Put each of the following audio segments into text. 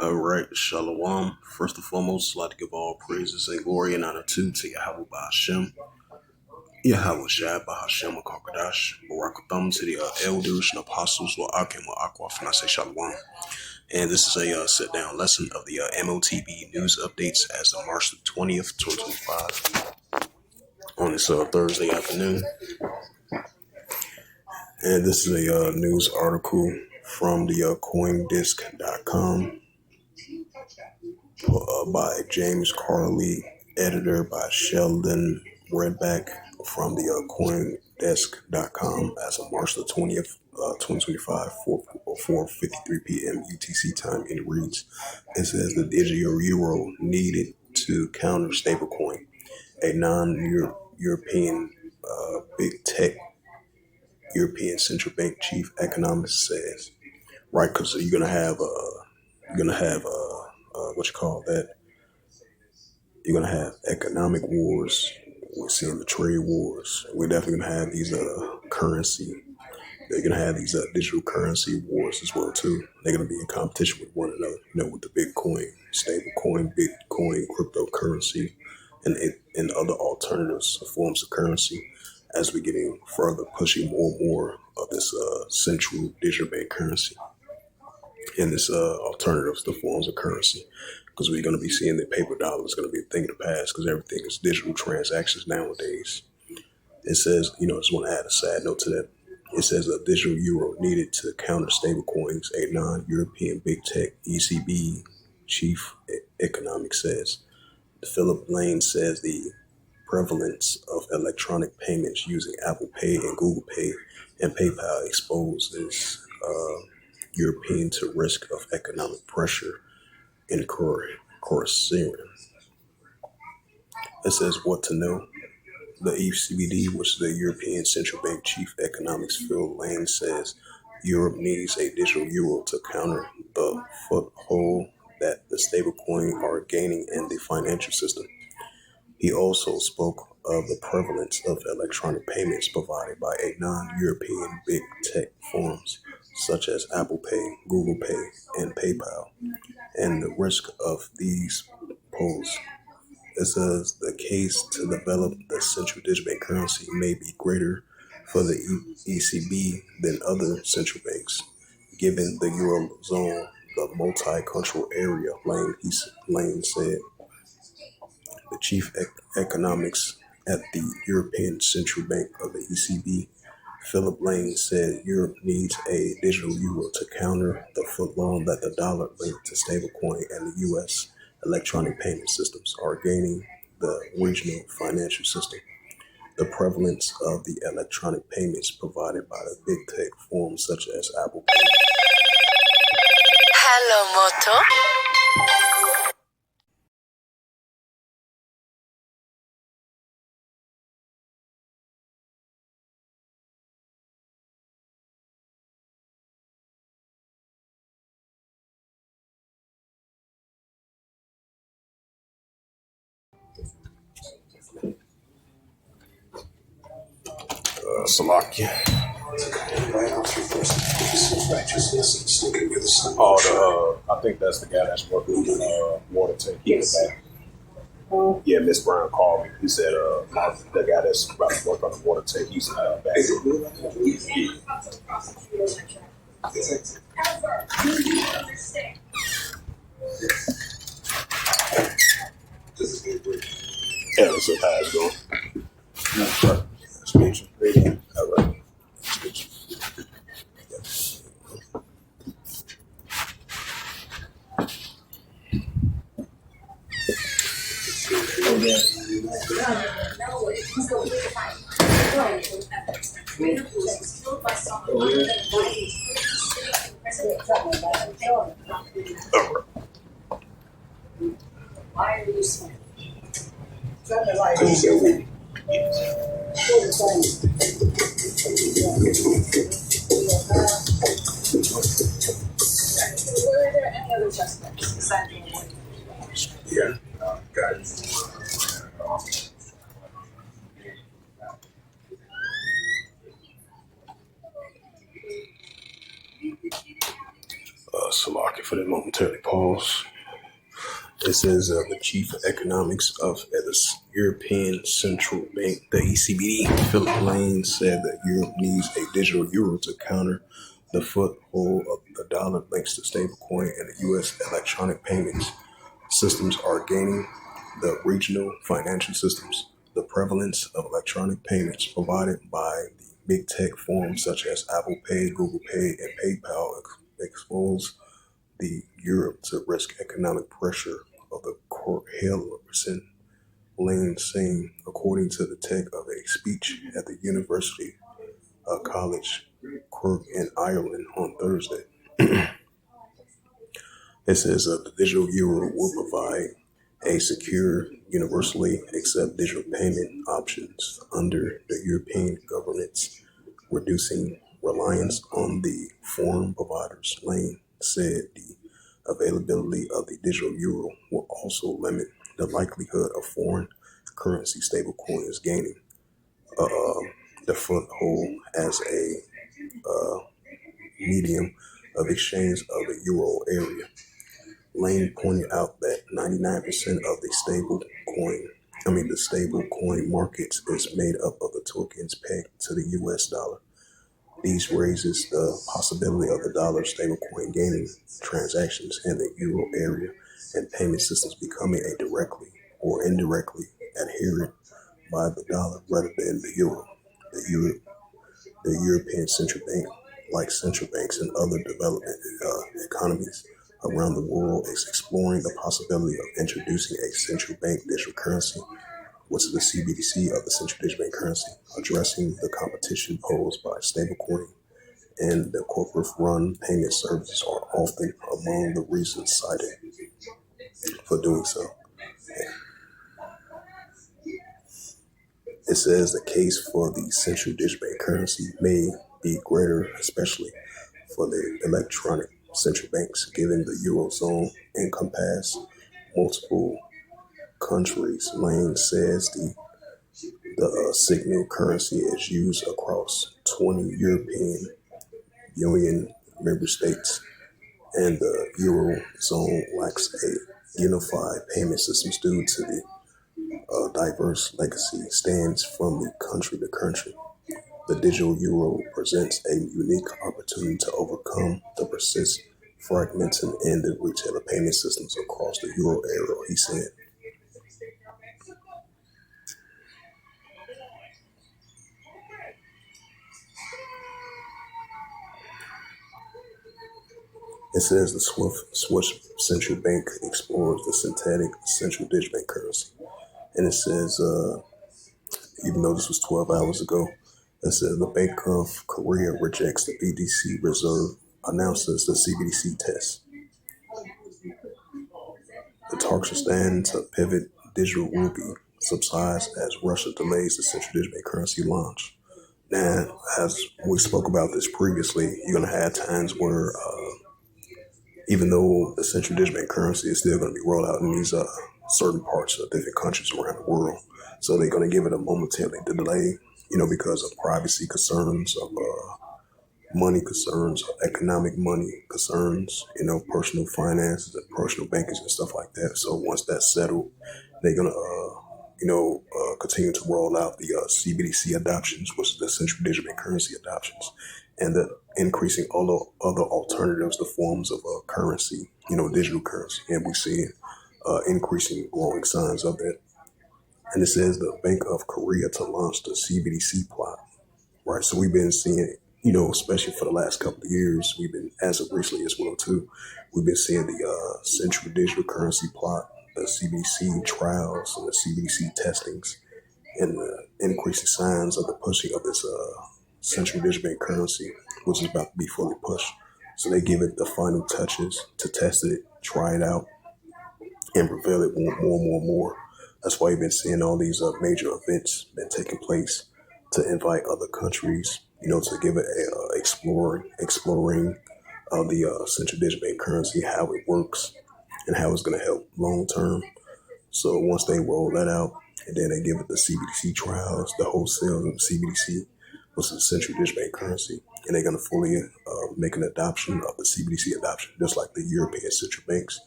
All right, Shalom. First and foremost, I'd like to give all praises and glory and honor to Yahweh Bahashem, Yahweh Shai Bahashem Akakadash, Barakatham to the elders and apostles, Wa'akim Wa'akwaf, and I say Shalom. And this is a sit-down lesson of the M.O.T.B news updates as of March the 20th, 2025, on this Thursday afternoon. And this is a news article from the CoinDisc.com. By James Carley, editor by Sheldon Redback from the CoinDesk.com as of March the 20th, 2025, 4:53 p.m. UTC time. And it reads, it says the digital euro needed to counter stablecoin. A non-European big tech European central bank chief economist says, right? Because you're gonna have what you call that? You're gonna have economic wars. We're seeing the trade wars. We're definitely gonna have these currency. They're gonna have these digital currency wars as well too. They're gonna be in competition with one another. With the Bitcoin, stablecoin, Bitcoin, cryptocurrency, and other alternatives forms of currency. As we're getting further pushing more and more of this central digital bank currency and this alternatives to forms of currency, because we're going to be seeing the paper dollar is going to be a thing of the past because everything is digital transactions nowadays. It says, I just want to add a side note to that. It says a digital euro needed to counter stablecoins, a non-European big tech ECB chief economic says. Philip Lane says the prevalence of electronic payments using Apple Pay and Google Pay and PayPal exposes European to risk of economic pressure in Corsair. It says what to know. The ECBD, which is the European Central Bank Chief Economics Phil Lane, says Europe needs a digital euro to counter the foothold that the stablecoin are gaining in the financial system. He also spoke of the prevalence of electronic payments provided by a non-European big tech firms such as Apple Pay, Google Pay, and PayPal, and the risk of these pose. It says the case to develop the central digital bank currency may be greater for the ECB than other central banks, given the Eurozone, the multicultural area, Lane said. The chief economics at the European Central Bank of the ECB, Philip Lane, said Europe needs a digital euro to counter the foothold that the dollar linked to stablecoin and the U.S. electronic payment systems are gaining the regional financial system. The prevalence of the electronic payments provided by the big tech firms such as Apple Pay. Hello, Moto. Salakia. Oh, I think that's the guy that's working on the water tank. Yes. Yeah, Miss Brown called me. He said, the guy that's about to work on the water tank, he's back. Is it really? Yeah, what's up? How's it going? Nice to meet you. All right. Nice to meet you. Why are you smiling? Were there any other suspects besides the Yeah. Salaki for the momentary pause. It says the chief of economics of the European Central Bank, the ECB, Philip Lane, said that Europe needs a digital euro to counter the foothold of the dollar thanks to stablecoin and the U.S. electronic payments systems are gaining the regional financial systems. The prevalence of electronic payments provided by the big tech firms such as Apple Pay, Google Pay, and PayPal expose the Europe to risk economic pressure of the coherent Lane saying, according to the tech of a speech at the University College Cork in Ireland on Thursday. It says the digital euro will provide a secure, universally accept digital payment options under the European government's reducing reliance on the foreign providers. Lane said the availability of the digital euro will also limit the likelihood of foreign currency stablecoins gaining uh, the foothold as a medium of exchange of the euro area. Lane pointed out that 99% of the stable coin markets is made up of the tokens pegged to the US dollar. These raises the possibility of the dollar stablecoin gaining transactions in the euro area and payment systems becoming a directly or indirectly adherent by the dollar rather than the euro. The euro The European Central Bank, like central banks in other development economies around the world, is exploring the possibility of introducing a central bank digital currency, which is the CBDC of the central digital bank currency, addressing the competition posed by stablecoin and the corporate-run payment services are often among the reasons cited for doing so. It says the case for the central digital bank currency may be greater, especially for the electronic central banks, given the Eurozone encompass multiple countries. Lane says the signal currency is used across 20 European Union member states, and the Eurozone lacks a unified payment systems due to the diverse legacy stands from the country to country. The digital euro presents a unique opportunity to overcome the persistent fragmenting in the retailer payment systems across the euro area, he said. It says the Swiss central bank explores the synthetic central digital bank currency. And it says, even though this was 12 hours ago, it says the Bank of Korea rejects the BDC reserve, announces the CBDC test. The Turkmenistan to pivot digital rupee subsides as Russia delays the central digital bank currency launch. Now, as we spoke about this previously, you're going to have times where, even though the central digital bank currency is still going to be rolled out in these certain parts of different countries around the world, so they're going to give it a momentary delay, because of privacy concerns, of money concerns, economic money concerns, personal finances and personal bankers and stuff like that. So once that's settled, they're gonna, continue to roll out the CBDC adoptions, which is the central digital bank currency adoptions, and the increasing all the other alternatives, the forms of currency, digital currency, and we see increasing growing signs of that. And it says the Bank of Korea to launch the CBDC plot. Right, so we've been seeing it, especially for the last couple of years. We've been, as of recently as well too, we've been seeing the central digital currency plot, the CBDC trials, and the CBDC testings, and the increasing signs of the pushing of this central digital bank currency, which is about to be fully pushed. So they give it the final touches to test it, try it out, and prevail it more and more and more. That's why you've been seeing all these major events been taking place to invite other countries, to give it a exploring of the central digital bank currency, how it works, and how it's going to help long term. So once they roll that out, and then they give it the CBDC trials, the wholesale of CBDC, which is the central digital bank currency, and they're going to fully make an adoption of the CBDC adoption, just like the European central banks.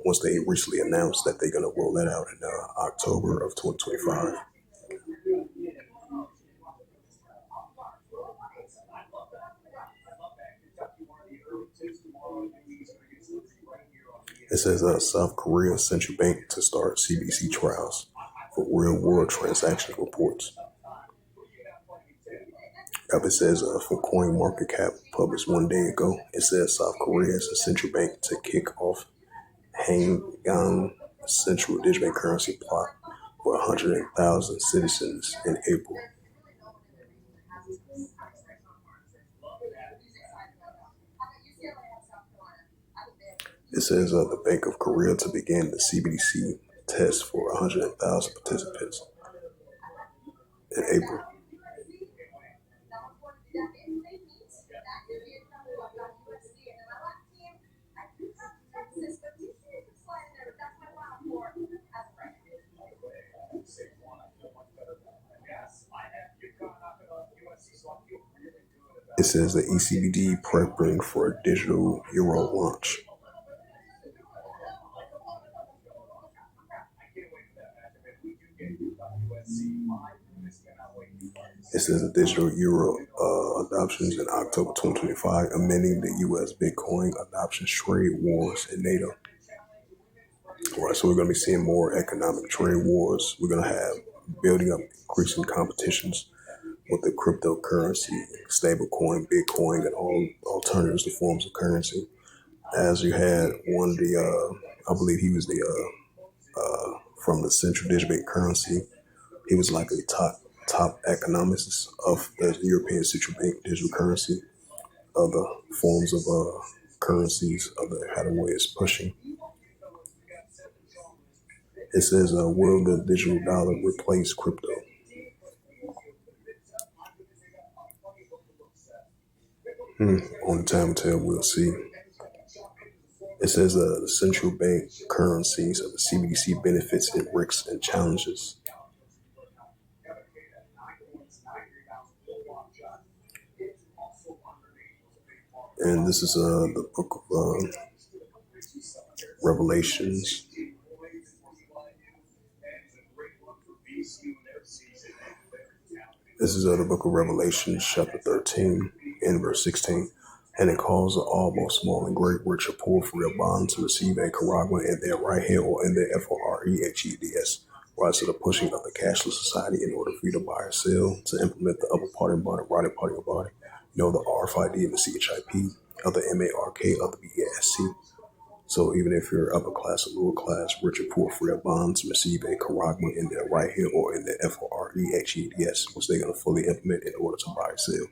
Once they recently announced that they're going to roll that out in October of 2025. It says South Korea central bank to start CBDC trials for real world transaction reports. It says from CoinMarketCap published 1 day ago, it says South Korea is a central bank to kick off Hanggang central digital bank currency plot for 100,000 citizens in April. It says the Bank of Korea to begin the CBDC test for 100,000 participants in April. It says the ECBD preparing for a digital euro launch. It says the digital euro adoptions in October 2025, amending the U.S. Bitcoin adoption trade wars in NATO. All right, so we're going to be seeing more economic trade wars. We're going to have building up increasing competitions with the cryptocurrency, stablecoin, Bitcoin, and all alternatives to forms of currency. As you had one of the, I believe he was the from the central digital bank currency. He was like a top economist of the European central bank digital currency, other forms of currencies, other how the way it's pushing. It says, will the digital dollar replace crypto? Only time will tell, we'll see. It says the central bank currencies of the CBDC benefits and risks and challenges. And this is the book of Revelations. This is the book of Revelation, chapter 13, and verse 16. And it calls all, both small and great, rich or poor, for their bonds to receive a charagma in their right hand or in their FOREHEDS. Right, so the pushing of the cashless society in order for you to buy or sell, to implement the upper part and bottom, right part of your body. You know, the RFID and the CHIP, of the MARK, of the BASC. So even if you're upper class or lower class, rich or poor, for their bonds to receive a charagma in their right hand or in their FOREHEDS, which they're going to fully implement in order to buy or sell.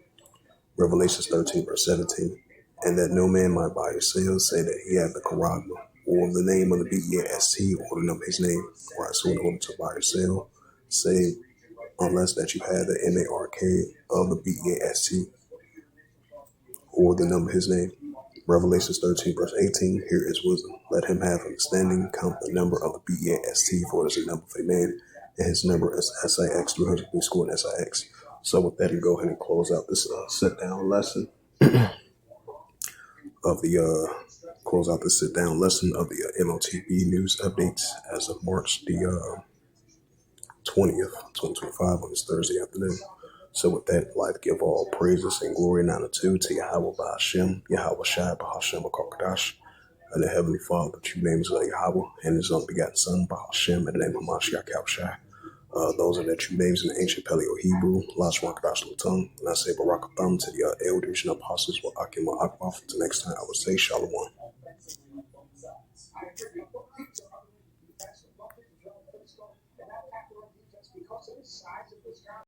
Revelations 13, verse 17. And that no man might buy or sell, say that he had the charagma, or the name of the BEST, or the number of his name. Right, so in order to buy or sell, say, unless that you had the MARK of the BEST, or the number of his name. Revelations 13, verse 18, here is wisdom. Let him have understanding, count the number of the BEST, for it is the number of a man, and his number is SIX, 300 scored SIX. So with that, you go ahead and close out this sit-down lesson of the sit-down lesson of the M.O.T.B news updates as of March the 20th, 2025 on this Thursday afternoon. So with that, I'd like to give all praises and glory and honor to Yahweh Ba'Hashem, Yahweh Shai Ba'Hashem HaKadosh, and the Heavenly Father, the true names of Yahweh, and His unbegotten Son Ba'Hashem, in the name of Mashiach Yahushua. Those are the true names in the ancient Paleo-Hebrew, Lashwan Kadash Lutung, and I say Barakatham to the elders and apostles with Akim Akbaf. Until next time, I would say Shalom.